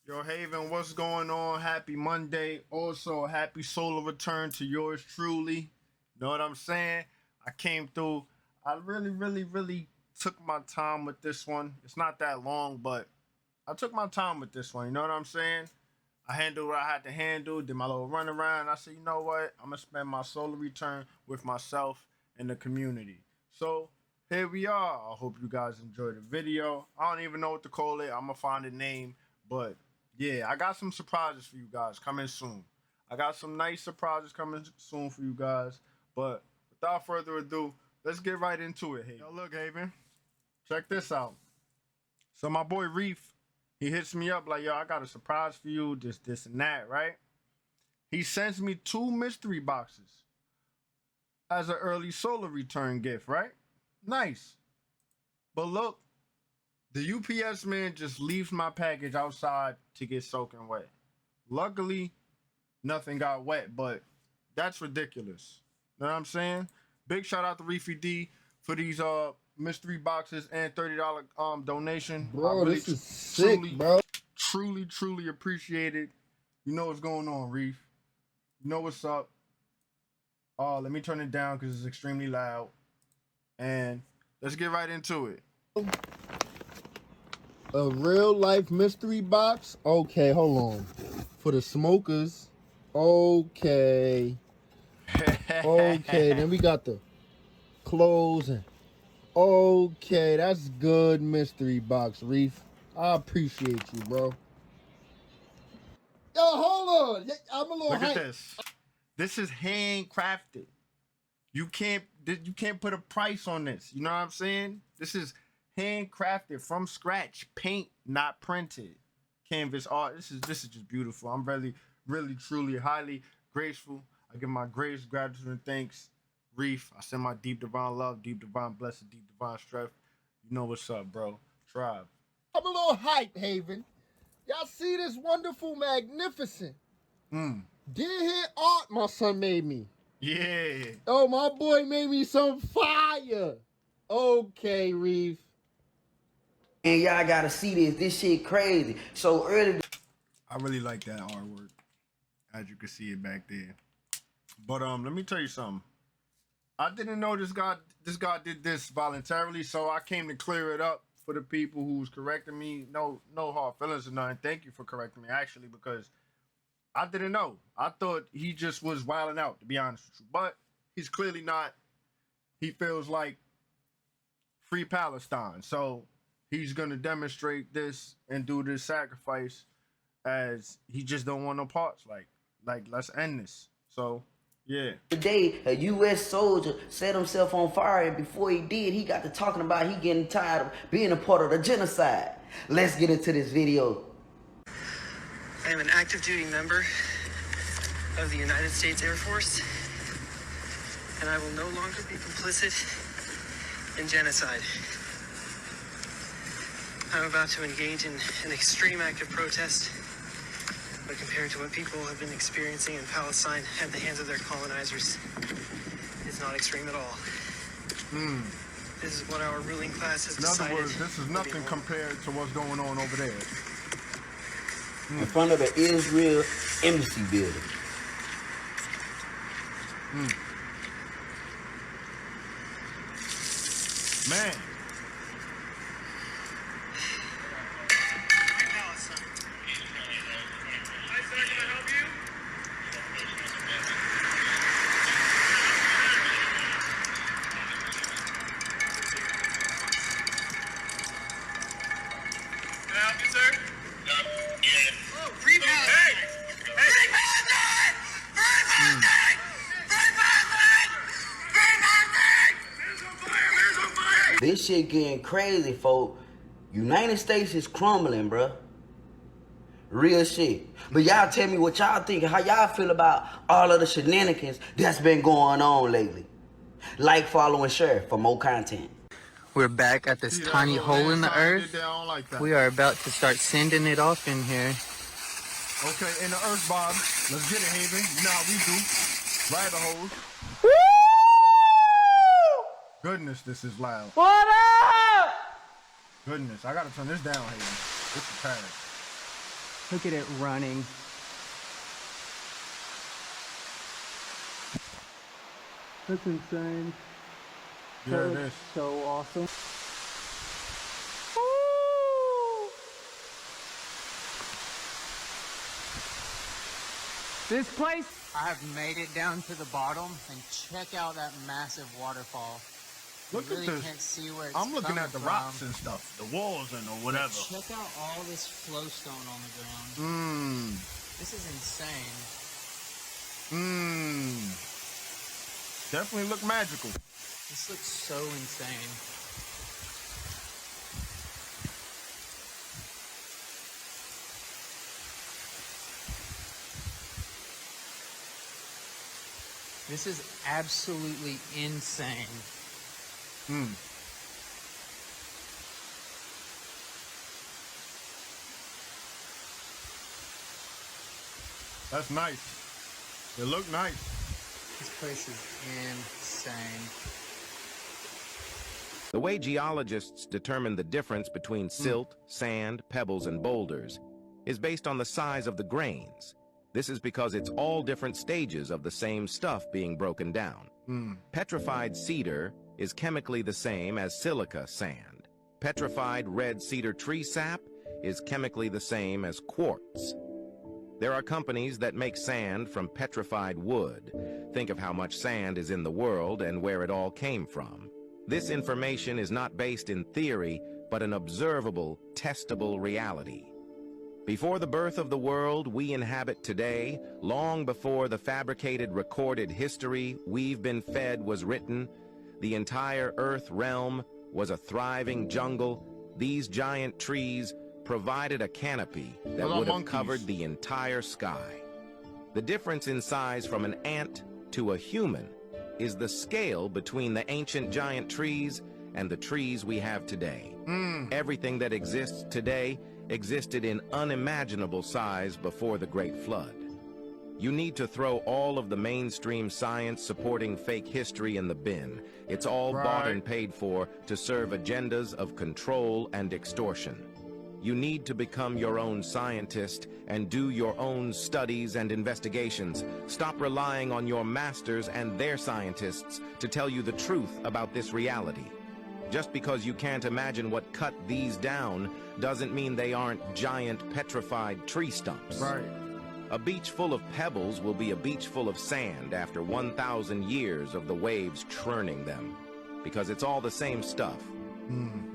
Yo, Haven, what's going on? Happy Monday. Also, happy solar return to yours truly. Know what I'm saying? I came through. I really took my time with this one. It's not that long, but I took my time with this one. You know what I'm saying? I handled what I had to handle, did my little run around. I said, you know what? I'm going to spend my solar return with myself and the community. So, here we are. I hope you guys enjoyed the video. I don't even know what to call it. I'm going to find a name, but yeah, I got some surprises for you guys coming soon. I got some nice surprises coming soon for you guys. But without further ado, let's get right into it. Yo, look, Haven, check this out. So my boy Reef, he hits me up like, yo, I got a surprise for you, this, and that, right? He sends me 2 mystery boxes as an early solar return gift, right? Nice. But look, the UPS man just leaves my package outside to get soaking wet. Luckily, nothing got wet, but that's ridiculous. You know what I'm saying? Big shout out to Reefy D for these mystery boxes and $30 donation. Bro, really, this is sick, bro. Truly appreciate it. You know what's going on, Reef. You know what's up. Let me turn it down because it's extremely loud. And let's get right into it. A real life mystery box. Okay, hold on. For the smokers. Okay. Okay, then we got the clothes and okay, that's good mystery box, Reef. I appreciate you, bro. Yo, hold on. I'm a little Look hyped. at this. This is handcrafted. You can't put a price on this. You know what I'm saying? This is handcrafted from scratch, paint not printed, canvas art. This is just beautiful. I'm really truly highly grateful. I give my greatest gratitude and thanks, Reef. I send my deep divine love, deep divine blessing, deep divine strength. You know what's up, bro. Tribe. I'm a little hype, Haven. Y'all see this wonderful, magnificent dead head art my son made me? Yeah. Oh, my boy made me some fire. Okay, Reef. And y'all gotta see this. This shit crazy. So early. I really like that artwork, as you can see it back there. But let me tell you something. I didn't know this guy did this voluntarily, so I came to clear it up for the people who's correcting me. No hard feelings or nothing. Thank you for correcting me, actually, because I didn't know. I thought he just was wilding out, to be honest with you. But he's clearly not. He feels like free Palestine. So he's going to demonstrate this and do this sacrifice as he just don't want no parts. Like let's end this. So, yeah. Today, a U.S. soldier set himself on fire, and before he did, he got to talking about he getting tired of being a part of the genocide. Let's get into this video. I am an active duty member of the United States Air Force, and I will no longer be complicit in genocide. I'm about to engage in an extreme act of protest, but compared to what people have been experiencing in Palestine at the hands of their colonizers, it's not extreme at all. This is what our ruling class has decided. In other words, this is nothing compared to what's going on over there. In front of the Israel embassy building. Man. This shit getting crazy, folk. United States is crumbling, bruh. Real shit. But y'all tell me what y'all think, how y'all feel about all of the shenanigans that's been going on lately. Like, follow, and share for more content. We're back at this tiny hole in the earth. We are about to start sending it off in here. Okay, in the earth, Bob. Let's get it, Haven. You know how we do. Rabbit holes. Woo! Goodness, this is loud. What up? Goodness, I gotta turn this down, Haven. This is bad. Look at it running. That's insane. Yeah, That it looks is. so awesome. This place, I have made it down to the bottom, and check out that massive waterfall. Look You at really this. can't see where it's I'm looking coming at the from. rocks and stuff, the walls and or whatever. Check out all this flowstone on the ground. Mmm. This is insane. Mmm. Definitely look magical. This looks so insane. This is absolutely insane. Hmm. That's nice. It look nice. This place is insane. The way geologists determine the difference between silt, sand, pebbles, and boulders is based on the size of the grains. This is because it's all different stages of the same stuff being broken down. Petrified cedar is chemically the same as silica sand. Petrified red cedar tree sap is chemically the same as quartz. There are companies that make sand from petrified wood. Think of how much sand is in the world and where it all came from. This information is not based in theory, but an observable, testable reality. Before the birth of the world we inhabit today, long before the fabricated recorded history we've been fed was written, the entire Earth realm was a thriving jungle. These giant trees provided a canopy that would have covered the entire sky. The difference in size from an ant to a human is the scale between the ancient giant trees and the trees we have today. Everything that exists today existed in unimaginable size before the Great Flood. You need to throw all of the mainstream science supporting fake history in the bin. It's all bought and paid for to serve agendas of control and extortion. You need to become your own scientist and do your own studies and investigations. Stop relying on your masters and their scientists to tell you the truth about this reality. Just because you can't imagine what cut these down doesn't mean they aren't giant petrified tree stumps. Right. A beach full of pebbles will be a beach full of sand after 1,000 years of the waves churning them, because it's all the same stuff.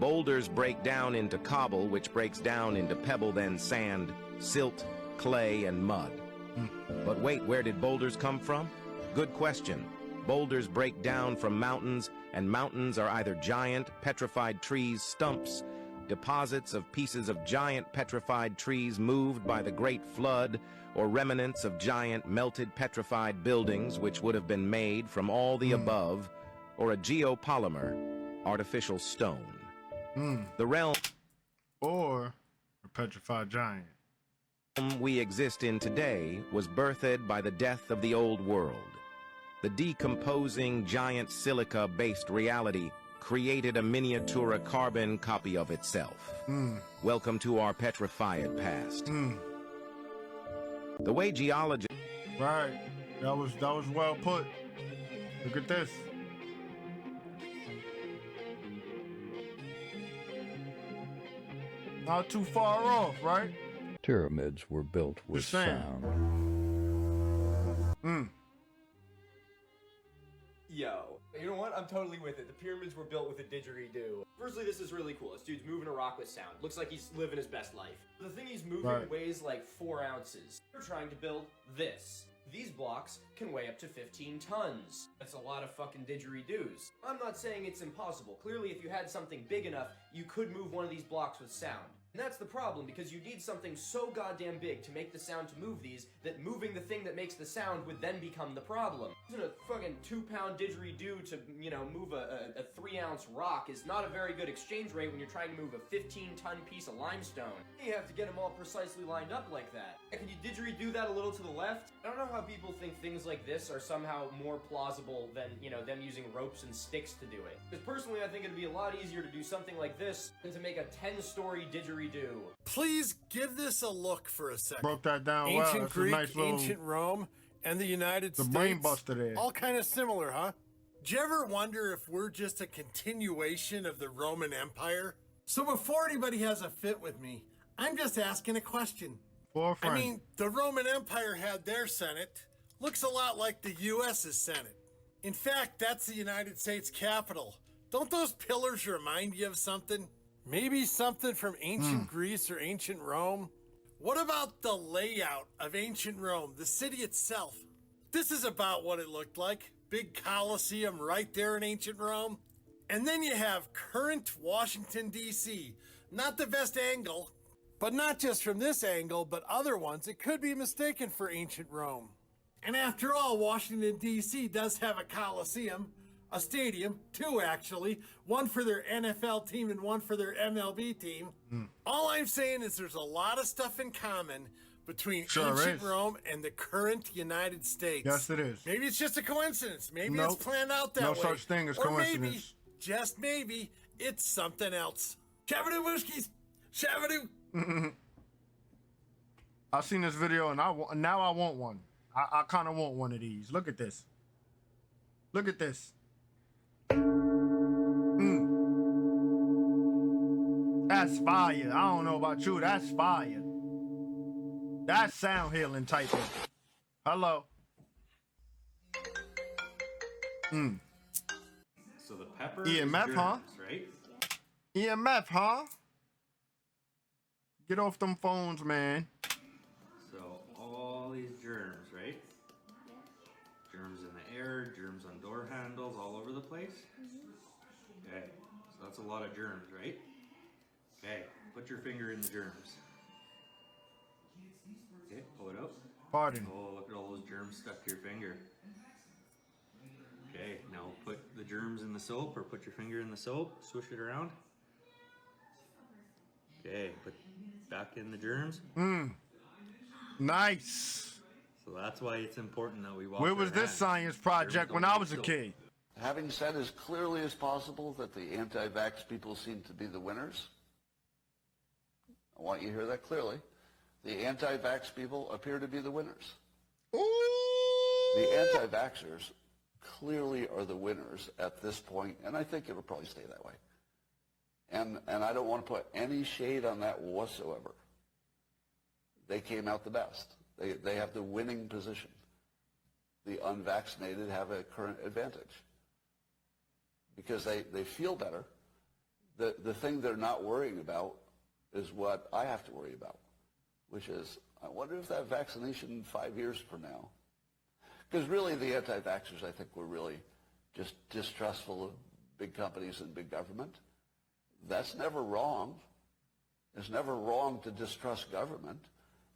Boulders break down into cobble, which breaks down into pebble, then sand, silt, clay, and mud. But wait, where did boulders come from? Good question. Boulders break down from mountains, and mountains are either giant petrified trees, stumps, deposits of pieces of giant petrified trees moved by the Great Flood, or remnants of giant melted petrified buildings which would have been made from all the above, or a geopolymer, artificial stone. The realm Or a petrified giant. we exist in today was birthed by the death of the old world. The decomposing giant silica-based reality created a miniature carbon copy of itself. Welcome to our petrified past. The way geologists Right. That was well put. Look at this. Not too far off, right? Pyramids were built with Just saying. sound. Yo, you know what? I'm totally with it. The pyramids were built with a didgeridoo. Firstly, this is really cool. This dude's moving a rock with sound. Looks like he's living his best life. The thing he's moving weighs like 4 ounces. They're trying to build this. These blocks can weigh up to 15 tons. That's a lot of fucking didgeridoos. I'm not saying it's impossible. Clearly, if you had something big enough, you could move one of these blocks with sound. And that's the problem, because you need something so goddamn big to make the sound to move these, that moving the thing that makes the sound would then become the problem. Using a fucking 2-pound didgeridoo to, you know, move a 3-ounce rock is not a very good exchange rate when you're trying to move a 15-ton piece of limestone. You have to get them all precisely lined up like that. Can you didgeridoo that a little to the left? I don't know how people think things like this are somehow more plausible than, you know, them using ropes and sticks to do it. Because personally, I think it'd be a lot easier to do something like this than to make a 10-story didgeridoo didgeridoo. Please give this a look for a second. Broke that down well. Ancient That's a Greek, nice little, ancient Rome, and the United States. the brain buster there. All kind of similar, huh? Do you ever wonder if we're just a continuation of the Roman Empire? So before anybody has a fit with me, I'm just asking a question. Forefront. I mean, the Roman Empire had their Senate. Looks a lot like the U.S.'s Senate. In fact, that's the United States Capitol. Don't those pillars remind you of something? Maybe something from ancient Greece or ancient Rome? What about the layout of ancient Rome, the city itself? This is about what it looked like. Big Colosseum right there in ancient Rome. And then you have current Washington, D.C. Not the best angle, but not just from this angle, but other ones. It could be mistaken for ancient Rome. And after all, Washington, D.C. does have a Coliseum, a stadium, two actually, one for their NFL team and one for their MLB team. All I'm saying is there's a lot of stuff in common between ancient Rome and the current United States. Yes, it is. Maybe it's just a coincidence. Maybe Nope. it's planned out that No way. such thing as or coincidence. Maybe, just maybe, it's something else. Shabadoo Wooskies! Shabadoo! I seen this video and now I want one. I kind of want one of these. Look at this. Look at this. That's fire. I don't know about you. That's fire. That's sound healing type of. Hello. So the pepper EMF, is huh? germs, right? EMF, huh? Get off them phones, man. So all these germs, right? Germs in the air, germs on door handles, all over the place. Okay, so that's a lot of germs, right? Okay, put your finger in the germs. Okay, pull it out. Pardon. Oh, look at all those germs stuck to your finger. Okay, now put the germs in the soap, or put your finger in the soap, swish it around. Okay, put back in the germs. Nice. So that's why it's important that we wash Where was our this hands. science project Germs when don't I like was a soap. kid? Having said as clearly as possible that the anti-vax people seem to be the winners, I want you to hear that clearly. The anti-vax people appear to be the winners. The anti-vaxxers clearly are the winners at this point, and I think it'll probably stay that way. And I don't want to put any shade on that whatsoever. They came out the best. They have the winning position. The unvaccinated have a current advantage because they feel better. The thing they're not worrying about is what I have to worry about, which is, I wonder if that vaccination 5 years from now, because really the anti-vaxxers, I think, were really just distrustful of big companies and big government. That's never wrong. It's never wrong to distrust government.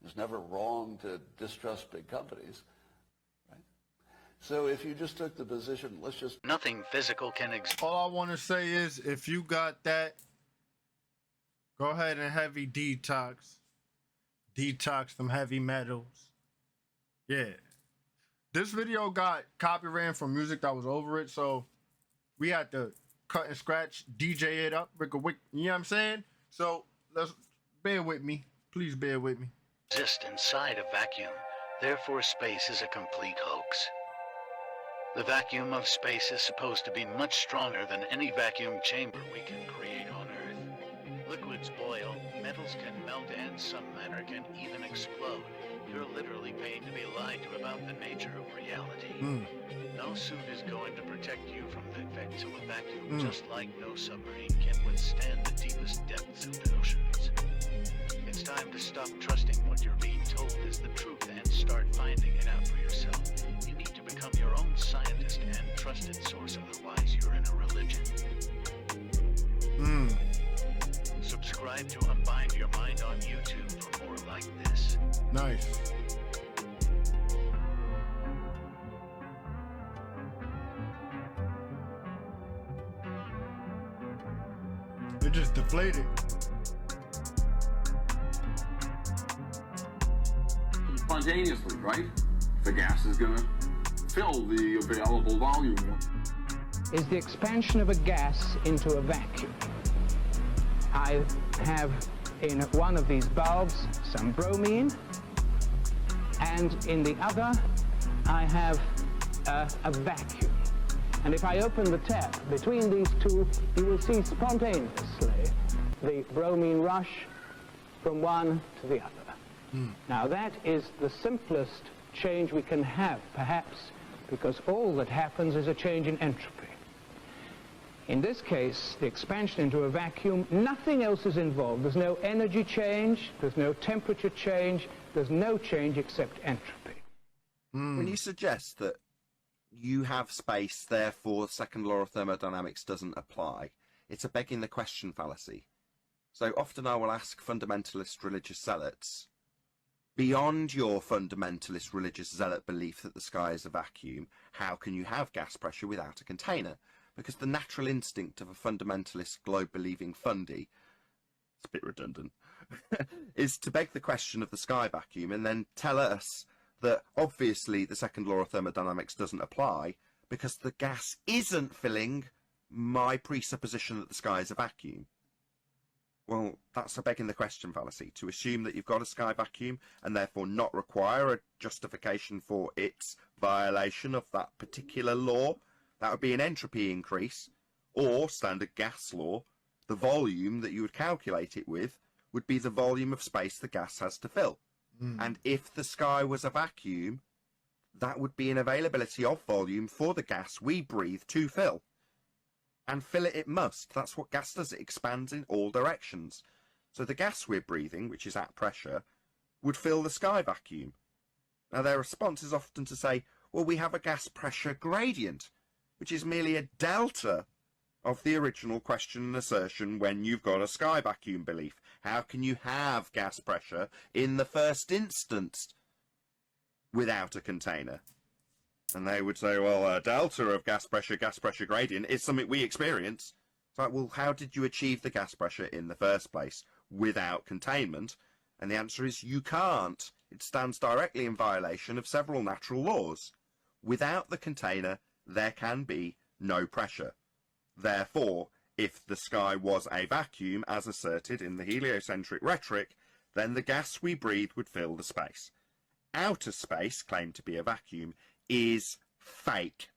It's never wrong to distrust big companies. Right? So if you just took the position, let's just... Nothing physical can exist. All I want to say is, if you got that, go ahead and heavy detox. Detox them heavy metals. Yeah. This video got copyrighted from music that was over it, so we had to cut and scratch, DJ it up, you know what I'm saying? So let's bear with me. Please bear with me. Exist inside a vacuum. Therefore, space is a complete hoax. The vacuum of space is supposed to be much stronger than any vacuum chamber we can create on Earth. Liquids boil, metals can melt, and some matter can even explode. You're literally paying to be lied to about the nature of reality. No suit is going to protect you from the effects of a vacuum, just like no submarine can withstand the deepest depths of the oceans. It's time to stop trusting what you're being told is the truth and start finding it out for yourself. You need to become your own scientist and trusted source, otherwise you're in a religion. Subscribe to Unbind Your Mind on YouTube for more like this. Nice. It just deflated. Spontaneously, right? The gas is gonna fill the available volume. Is the expansion of a gas into a vacuum. I have in one of these bulbs some bromine, and in the other I have a vacuum. And if I open the tap between these two, you will see spontaneously the bromine rush from one to the other. Now that is the simplest change we can have, perhaps, because all that happens is a change in entropy. In this case, the expansion into a vacuum, nothing else is involved. There's no energy change, there's no temperature change, there's no change except entropy. When you suggest that you have space, therefore second law of thermodynamics doesn't apply, it's a begging the question fallacy. So often I will ask fundamentalist religious zealots, beyond your fundamentalist religious zealot belief that the sky is a vacuum, how can you have gas pressure without a container? Because the natural instinct of a fundamentalist globe-believing fundy, it's a bit redundant, is to beg the question of the sky vacuum and then tell us that obviously the second law of thermodynamics doesn't apply because the gas isn't filling my presupposition that the sky is a vacuum. Well, that's a begging the question fallacy, to assume that you've got a sky vacuum and therefore not require a justification for its violation of that particular law. That would be an entropy increase, or standard gas law, the volume that you would calculate it with would be the volume of space the gas has to fill. And if the sky was a vacuum, that would be an availability of volume for the gas we breathe to fill. And fill it must. That's what gas does. It expands in all directions. So the gas we're breathing, which is at pressure, would fill the sky vacuum. Now their response is often to say, well, we have a gas pressure gradient, which is merely a delta of the original question and assertion when you've got a sky vacuum belief. How can you have gas pressure in the first instance without a container? And they would say, well, a delta of gas pressure gradient is something we experience. It's like, well, how did you achieve the gas pressure in the first place without containment? And the answer is you can't. It stands directly in violation of several natural laws. Without the container, there can be no pressure. Therefore, if the sky was a vacuum, as asserted in the heliocentric rhetoric, then the gas we breathe would fill the space. Outer space, claimed to be a vacuum, is fake.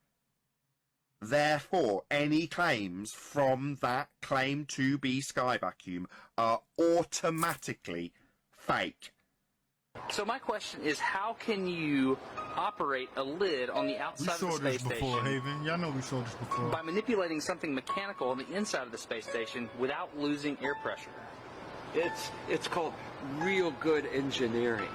Therefore, any claims from that claim to be sky vacuum are automatically fake. So my question is, how can you operate a lid on the outside of the space this before, station Haven. Y'all know we saw this before. by manipulating something mechanical on the inside of the space station without losing air pressure? It's called real good engineering.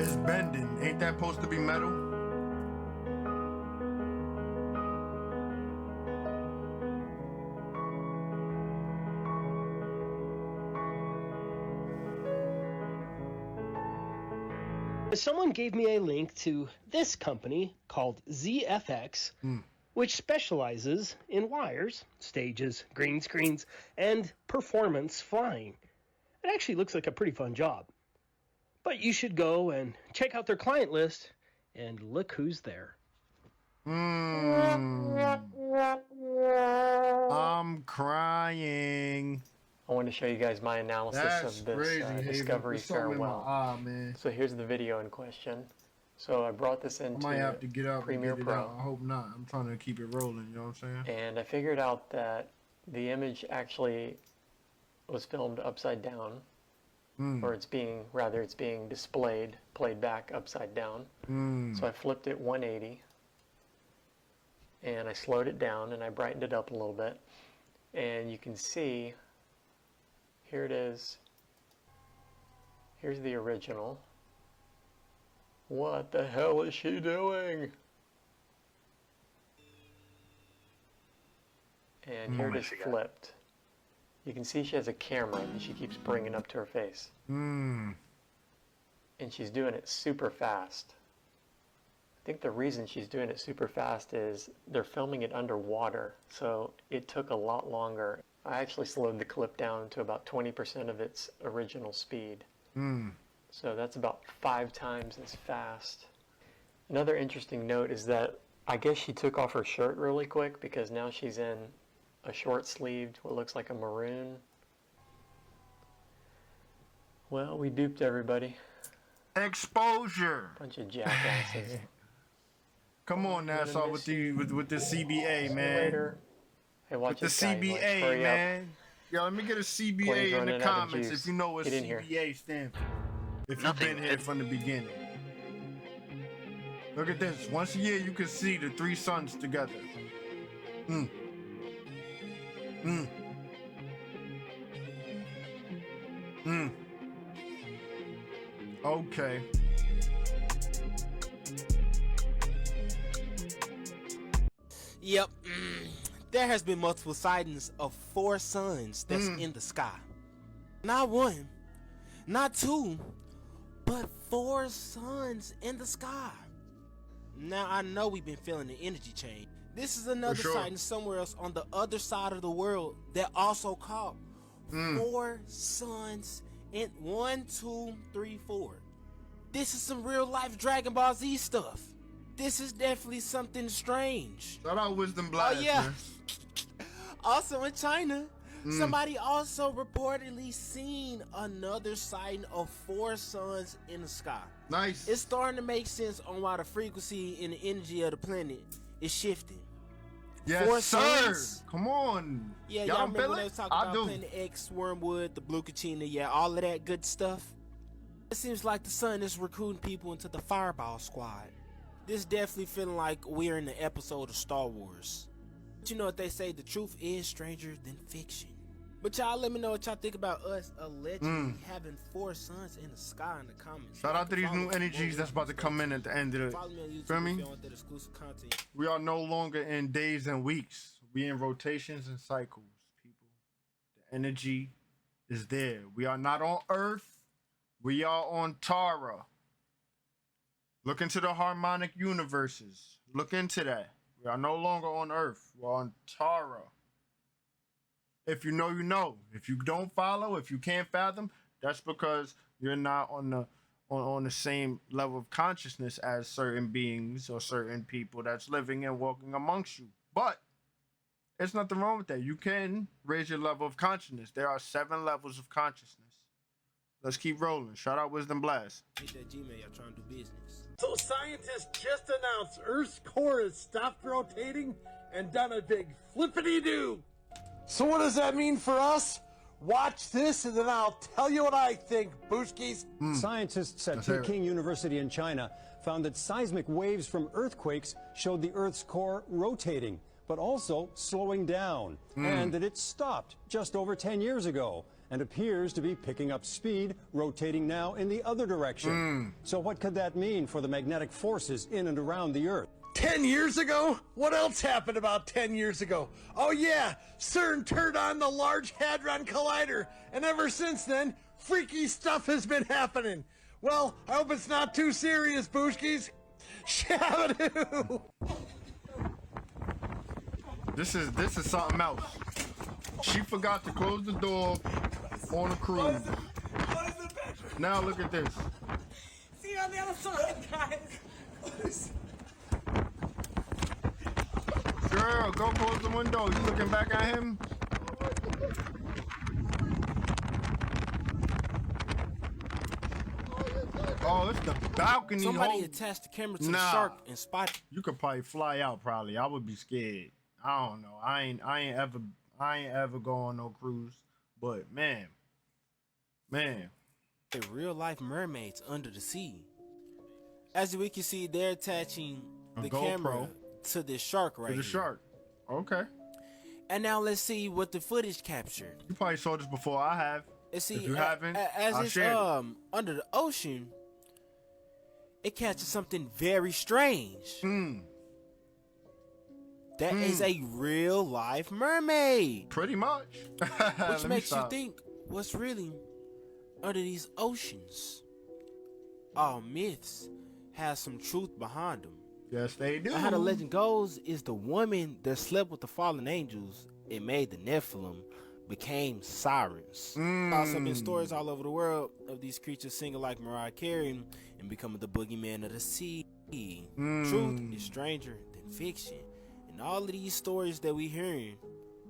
It's bending. Ain't that supposed to be metal? Someone gave me a link to this company called ZFX, which specializes in wires, stages, green screens, and performance flying. It actually looks like a pretty fun job. But you should go and check out their client list and look who's there. I'm crying. I want to show you guys my analysis That's of this crazy, Discovery There's something in my farewell. eye, man. So here's the video in question. So I brought this I into might have to get up Premiere and get it Pro. out. I hope not. I'm trying to keep it rolling, you know what I'm saying? And I figured out that the image actually was filmed upside down, or it's being displayed, played back upside down. So I flipped it 180, and I slowed it down, and I brightened it up a little bit, and you can see, here it is. Here's the original. What the hell is she doing? And here it is flipped. You can see she has a camera that she keeps bringing up to her face. and she's doing it super fast. I think the reason she's doing it super fast is they're filming it underwater, so it took a lot longer. I actually slowed the clip down to about 20% of its original speed. So that's about 5 times as fast. Another interesting note is that I guess she took off her shirt really quick because now she's in a short-sleeved, what looks like a maroon. Well, we duped everybody. Exposure. Bunch of jackasses. Come on, NASA, with the CBA, man. Later. Hey, watch with the this guy, CBA, like, hurry up. man. Yo, let me get a CBA Plane's in the running out of comments juice. if you know what Get in here. CBA stands for. If you've been here from the beginning. Look at this. Once a year, you can see the 3 suns together. Okay. Yep. There has been multiple sightings of 4 suns that's in the sky. Not 1, not 2, but 4 suns in the sky. Now I know we've been feeling the energy change. This is another sighting somewhere else on the other side of the world that also caught 4 suns in 1, 2, 3, 4. This is some real life Dragon Ball Z stuff. This is definitely something strange. Shout out Wisdom Blast. Oh yeah. Man. Also in China, somebody also reportedly seen another sighting of 4 suns in the sky. Nice. It's starting to make sense on why the frequency and the energy of the planet is shifting. Yes, 4 sir. suns. Come on. Yeah, y'all y'all remember feel when they it? was talking about Planet X, Wormwood, the Blue Kachina, yeah, all of that good stuff? It seems like the sun is recruiting people into the Fireball Squad. This definitely feeling like we're in the episode of Star Wars. But you know what they say, the truth is stranger than fiction. But y'all let me know what y'all think about us allegedly having 4 suns in the sky in the comments. Shout out to these new energies that's about to come in at the end of the. Follow me on YouTube Feel me? if you want that exclusive content. We are no longer in days and weeks. We in rotations and cycles, people. The energy is there. We are not on Earth. We are on Tara. Look into the harmonic universes. Look into that. We are no longer on Earth. We're on Tara. If you know, you know. If you don't follow, if you can't fathom, that's because you're not on the same level of consciousness as certain beings or certain people that's living and walking amongst you. But there's nothing wrong with that. You can raise your level of consciousness. There are 7 levels of consciousness. Let's keep rolling. Shout out Wisdom Blast. Hit that Gmail, y'all trying to do business. So scientists just announced Earth's core has stopped rotating and done a big flippity-doo. So what does that mean for us? Watch this and then I'll tell you what I think, Booskies. Scientists at Peking University in China found that seismic waves from earthquakes showed the Earth's core rotating, but also slowing down, and that it stopped just over 10 years ago and appears to be picking up speed, rotating now in the other direction. So what could that mean for the magnetic forces in and around the Earth? 10 years ago? What else happened about 10 years ago? Oh yeah, CERN turned on the Large Hadron Collider, and ever since then, freaky stuff has been happening. Well, I hope it's not too serious, Booshkies. Shabadoo! This is something else. She forgot to close the door on a cruise. Now look at this. See you on the other side, guys. Girl, go close the window. You looking back at him? Oh, it's the balcony. Somebody attached the camera to the shark and spotted. You could probably fly out. Probably, I would be scared. I don't know. I ain't ever go on no cruise. But man, real life mermaids under the sea. As we can see, they're attaching the camera to this shark right here. To the shark. Okay. And now let's see what the footage captured. You probably saw this before. I have. And see, if you haven't, as I'll it's share it. under the ocean, it catches something very strange. That is a real life mermaid. Pretty much. Which makes you think, what's really under these oceans? all myths have some truth behind them. Yes, they do. But how the legend goes is the woman that slept with the fallen angels and made the Nephilim became sirens. Also been stories all over the world of these creatures singing like Mariah Carey and becoming the boogeyman of the sea. Truth is stranger than fiction. And all of these stories that we hearing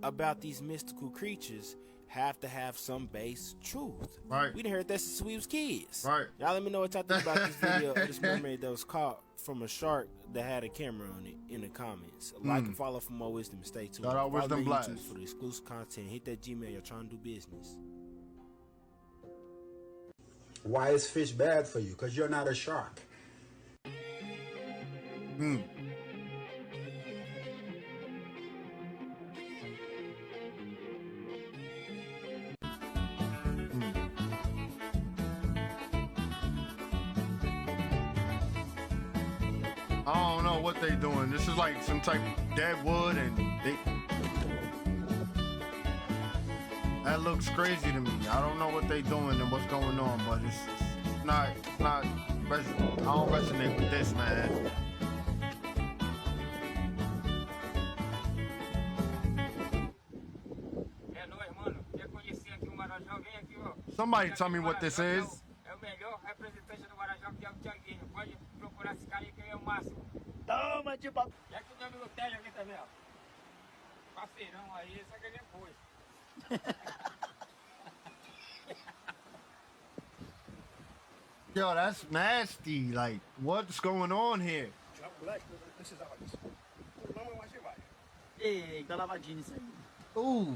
about these mystical creatures have to have some base truth. Right. We done heard that since we was kids. Right. Y'all let me know what y'all think about this video of this mermaid that was caught from a shark that had a camera on it in the comments. Like and follow for more wisdom. Stay tuned. Shout out Follow Wisdom me on Blast. YouTube for the exclusive content. Hit that Gmail. You're trying to do business. Why is fish bad for you? Because you're not a shark. I don't know what they doing. This is like some type of dead wood, and that looks crazy to me. I don't know what they doing and what's going on, but it's not. I don't resonate with this, man. Somebody tell me what this is. Toma de papo. E aqui no meu hotel aqui também, ó. Parceirão aí, só que depois. Yo, that's nasty. Like, what's going on here? Ei, tá lavadinho isso aí. Ooh.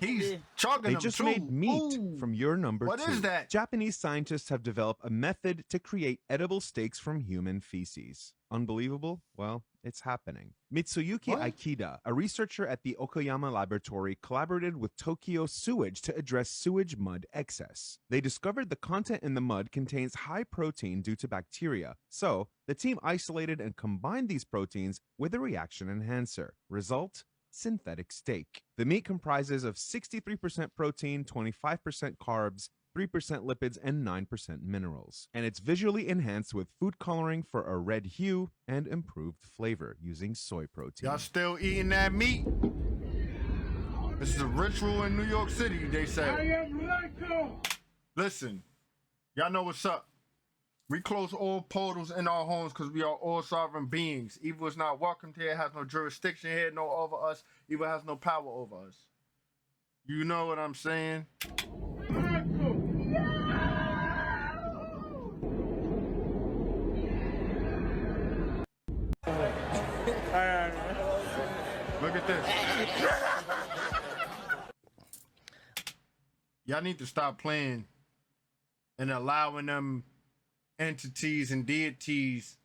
He's chugging They them just too. made meat Ooh. from your number What 2. is that? Japanese scientists have developed a method to create edible steaks from human feces. Unbelievable? Well, it's happening. Mitsuyuki Aikida, a researcher at the Okayama laboratory, collaborated with Tokyo Sewage to address sewage mud excess. They discovered the content in the mud contains high protein due to bacteria. So, the team isolated and combined these proteins with a reaction enhancer. Result? Synthetic steak. The meat comprises of 63% protein, 25% carbs, 3% lipids, and 9% minerals. And it's visually enhanced with food coloring for a red hue and improved flavor using soy protein. Y'all still eating that meat? This is a ritual in New York City, they say. Listen, y'all know what's up. We close all portals in our homes because we are all sovereign beings. Evil is not welcomed here, has no jurisdiction here, no over us. Evil has no power over us. You know what I'm saying? Look at this. Y'all need to stop playing and allowing them entities and deities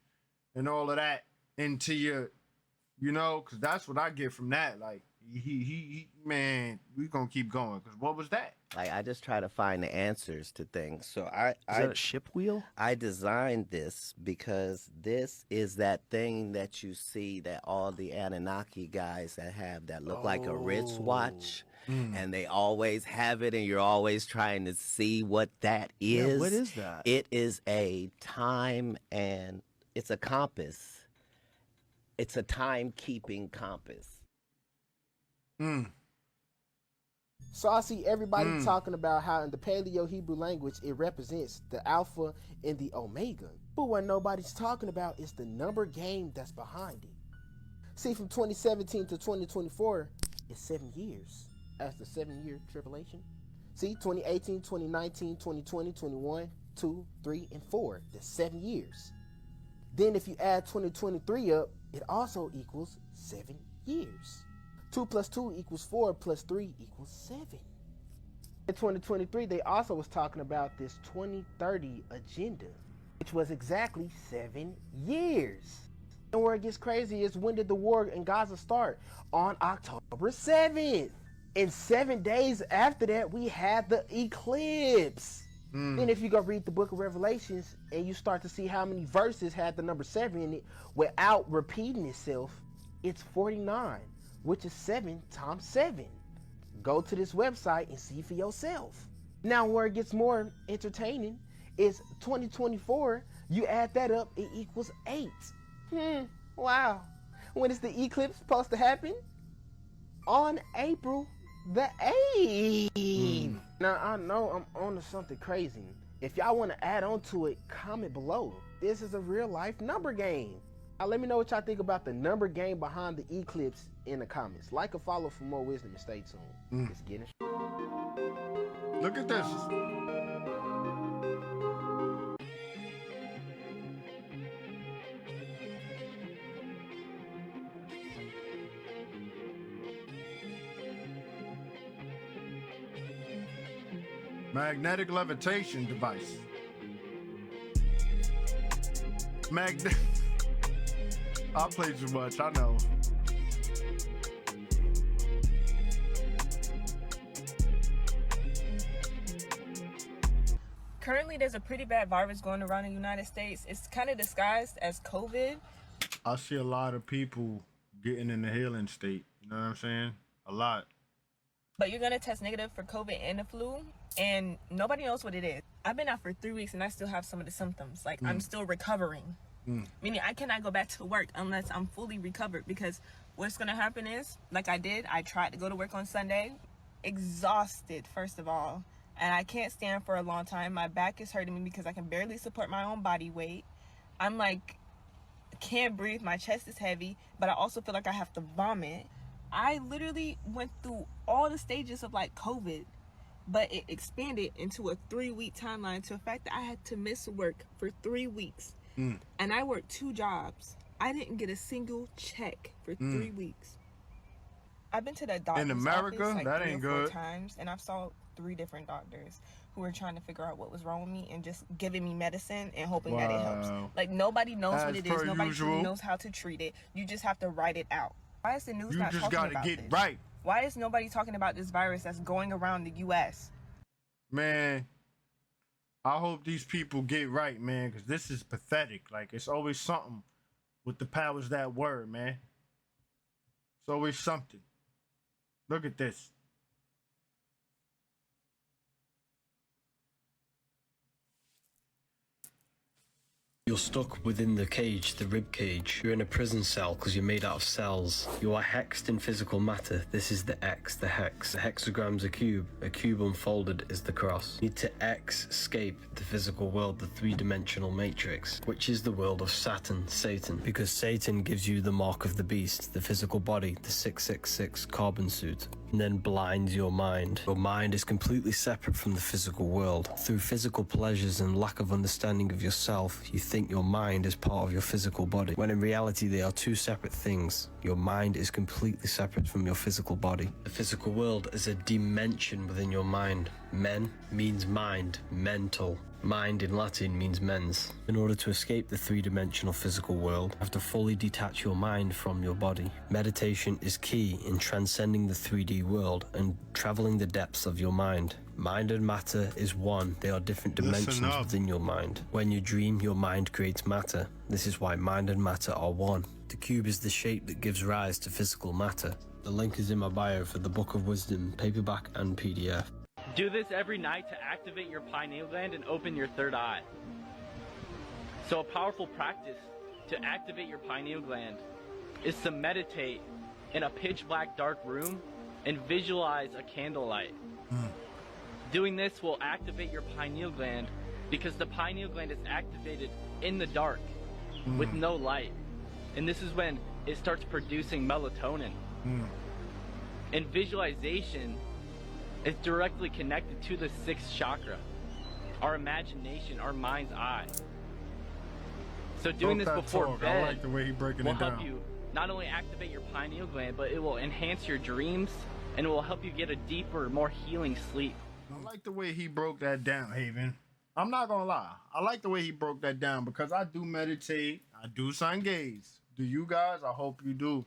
and all of that into your, you know, because that's what I get from that. Like, he man, we gonna keep going. Because what was that? Like, I just try to find the answers to things. So Is that a ship wheel? I designed this because this is that thing that you see that all the Anunnaki guys that have that look like a wristwatch. And they always have it, and you're always trying to see what that is. Yeah, what is that? It is a time, and it's a compass. It's a timekeeping compass. So I see everybody talking about how in the Paleo Hebrew language it represents the Alpha and the Omega. But what nobody's talking about is the number game that's behind it. See, from 2017 to 2024 is 7 years. That's the 7-year tribulation. See, 2018, 2019, 2020, 21, 2, 3, and 4. That's 7 years. Then if you add 2023 up, it also equals 7 years. 2 plus 2 equals 4 plus 3 equals 7. In 2023, they also was talking about this 2030 agenda, which was exactly 7 years. And where it gets crazy is, when did the war in Gaza start? On October 7th. And 7 days after that, we had the eclipse. Then if you go read the book of Revelations and you start to see how many verses had the number 7 in it without repeating itself, it's 49, which is 7 times 7. Go to this website and see for yourself. Now, where it gets more entertaining It's 2024. You add that up, it equals 8. Wow. When is the eclipse supposed to happen? On April the 8th. Now, I know I'm on to something crazy. If y'all want to add on to it, comment below. This is a real life number game. Now, let me know what y'all think about the number game behind the eclipse in the comments. Like or follow for more wisdom and stay tuned. Let's get it. Look at this. Magnetic levitation device. I play too much, I know. Currently, there's a pretty bad virus going around in the United States. It's kind of disguised as COVID. I see a lot of people getting in the healing state. You know what I'm saying? A lot. But you're going to test negative for COVID and the flu, and nobody knows what it is. I've been out for 3 weeks, and I still have some of the symptoms. Like, I'm still recovering. Meaning I cannot go back to work unless I'm fully recovered, because what's going to happen is, like I tried to go to work on Sunday, exhausted, first of all, and I can't stand for a long time. My back is hurting me because I can barely support my own body weight. I'm like, can't breathe. My chest is heavy, but I also feel like I have to vomit. I literally went through all the stages of like COVID, but it expanded into a 3-week timeline to the fact that I had to miss work for 3 weeks. And I worked 2 jobs. I didn't get a single check for 3 weeks. I've been to the doctor's in America, office like that 3 ain't or 4 good. times, and I've saw 3 different doctors who were trying to figure out what was wrong with me and just giving me medicine and hoping that it helps. Like, nobody knows what it is. Nobody truly knows how to treat it. You just have to write it out. Why is the news not talking about this? You just gotta get right. Why is nobody talking about this virus that's going around the U.S.? Man, I hope these people get right, man, because this is pathetic. Like, it's always something with the powers that were, man. It's always something. Look at this. You're stuck within the cage, the rib cage. You're in a prison cell because you're made out of cells. You are hexed in physical matter. This is the X, the hex. The hexagram's a cube unfolded is the cross. You need to escape the physical world, the 3-dimensional matrix, which is the world of Satan, because Satan gives you the mark of the beast, the physical body, the 666 carbon suit, and then blinds your mind. Your mind is completely separate from the physical world. Through physical pleasures and lack of understanding of yourself, you think your mind is part of your physical body, when in reality they are 2 separate things. Your mind is completely separate from your physical body. The physical world is a dimension within your mind. Men means mind, mental. Mind in Latin means mens. In order to escape the 3-dimensional physical world, you have to fully detach your mind from your body. Meditation is key in transcending the 3D world and traveling the depths of your mind. Mind and matter is one. They are different dimensions within your mind. When you dream, your mind creates matter. This is why mind and matter are one. The cube is the shape that gives rise to physical matter. The link is in my bio for the Book of Wisdom, paperback and PDF. Do this every night to activate your pineal gland and open your third eye. So a powerful practice to activate your pineal gland is to meditate in a pitch black dark room and visualize a candlelight. Doing this will activate your pineal gland because the pineal gland is activated in the dark with no light. And this is when it starts producing melatonin. And visualization is directly connected to the 6th chakra, our imagination, our mind's eye. So doing this before bed I like the way he breaking will it down. help you not only activate your pineal gland, but it will enhance your dreams and it will help you get a deeper, more healing sleep. I like the way he broke that down, Haven. I'm not gonna lie. I like the way he broke that down because I do meditate. I do sun gaze. Do you guys? I hope you do.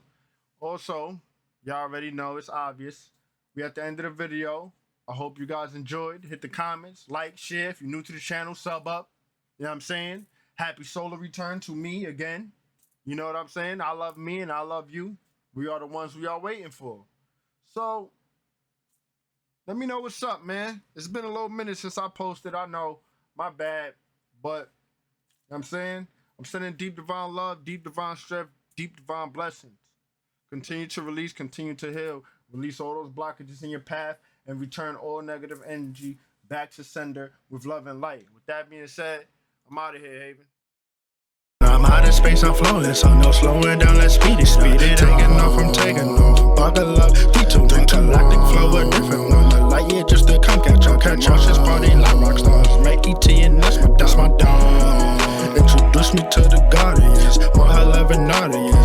Also, y'all already know it's obvious. We at the end of the video. I hope you guys enjoyed. Hit the comments, like, share. If you're new to the channel, sub up. You know what I'm saying? Happy solar return to me again. You know what I'm saying? I love me and I love you. We are the ones we are waiting for. So, let me know what's up, man. It's been a little minute since I posted. I know My bad. But, you know what I'm saying? I'm sending deep divine love, deep divine strength, deep divine blessings. Continue to release, continue to heal. Release all those blockages in your path and return all negative energy back to sender with love and light. With that being said, I'm out of here, Haven. I'm out in space, I'm flowing, so no slowing down, let's speed it. Taking off, I'm taking off. Buckle up, D2, galactic flow, a different one. The light year just to come catch up. Just party like rock stars. Make ET and that's my dog. Introduce me to the Guardians, more hell of an audience.